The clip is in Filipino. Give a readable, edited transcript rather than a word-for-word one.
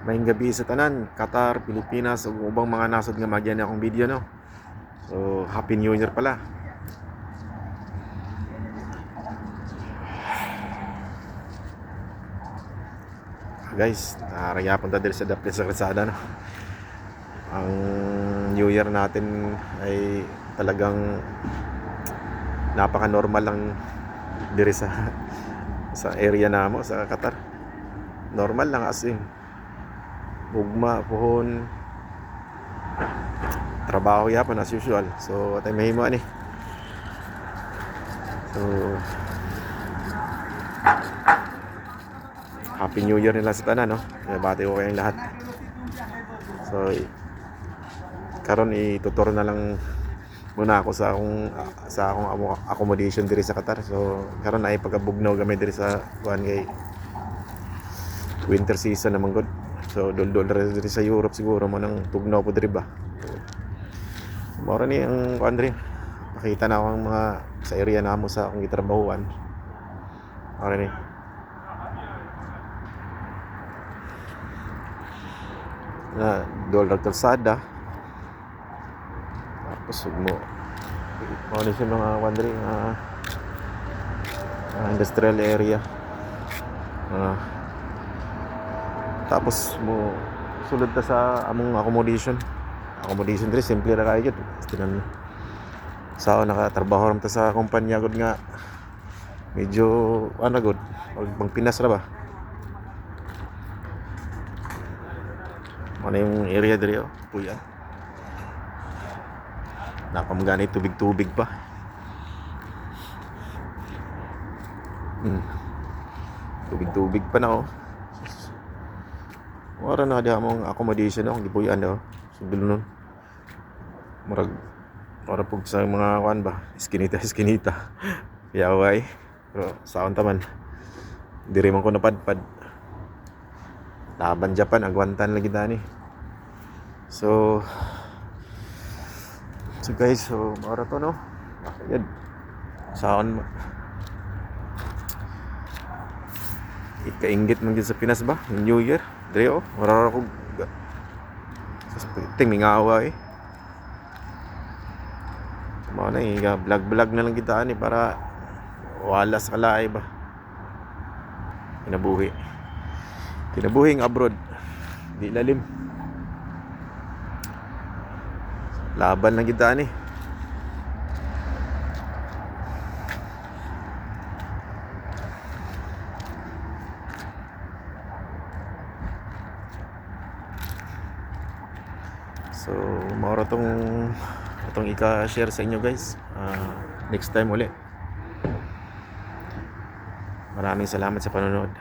Maayong gabi sa tanan, Qatar, Pilipinas ug ubang mga nasod nga magyan akong video no. So, Happy New Year pala. Guys, narayapon ta diri sa dapit sa kalsada no. Ang New Year natin ay talagang napaka-normal lang diri sa area namo sa Qatar. Normal lang as in. Ugma, puhon, trabaho yapon as usual. So, atay mahimo ani. So, Happy New Year nila sa tanan no. Bati ko kayong lahat. So, karon ituturo na lang muna ako sa akong accommodation diri sa Qatar. So, karon ay pagkabugnaw gamay diri sa kuan kay winter season naman gud. So, dul-dul diri sa Europe siguro mo nang tugnaw po diri ba. Mora ni ang kuan diri. Pakita na ako ang mga sa area namo sa akong gitrabahuan. Mora ni na dollar kalsada. Tapos mo ano siya mga wandering industrial area. Tapos mo sulod ta sa among accommodation diri simple ra kayo tinan sao nakatrabaho ram ta sa kumpanya gud nga medyo ano gud pang Pinas ra ba. Ano yung area diri kuya. Napamgani tubig-tubig pa. Tubig-tubig pa na Wala na diha mong accommodation akong gipuy-an daw. So dulo nun. Murag pug sa mga kuan ba, iskinita. Yaway. Pero saon ta man. Diri man ko napadpad. Laban Japan agwantan lagi dani. So guys, so mara to no. Ayun. Saon ikainggit man gid sa Pinas ba? New Year. Dre mara ko ting mingawa Mao na vlog na lang kita ani para wala sa kalaay ba. Kinabuhing abroad. Di lalim. Laban lang kita ni. So, maura itong ika-share sa inyo guys. Next time ulit. Maraming salamat sa panonood.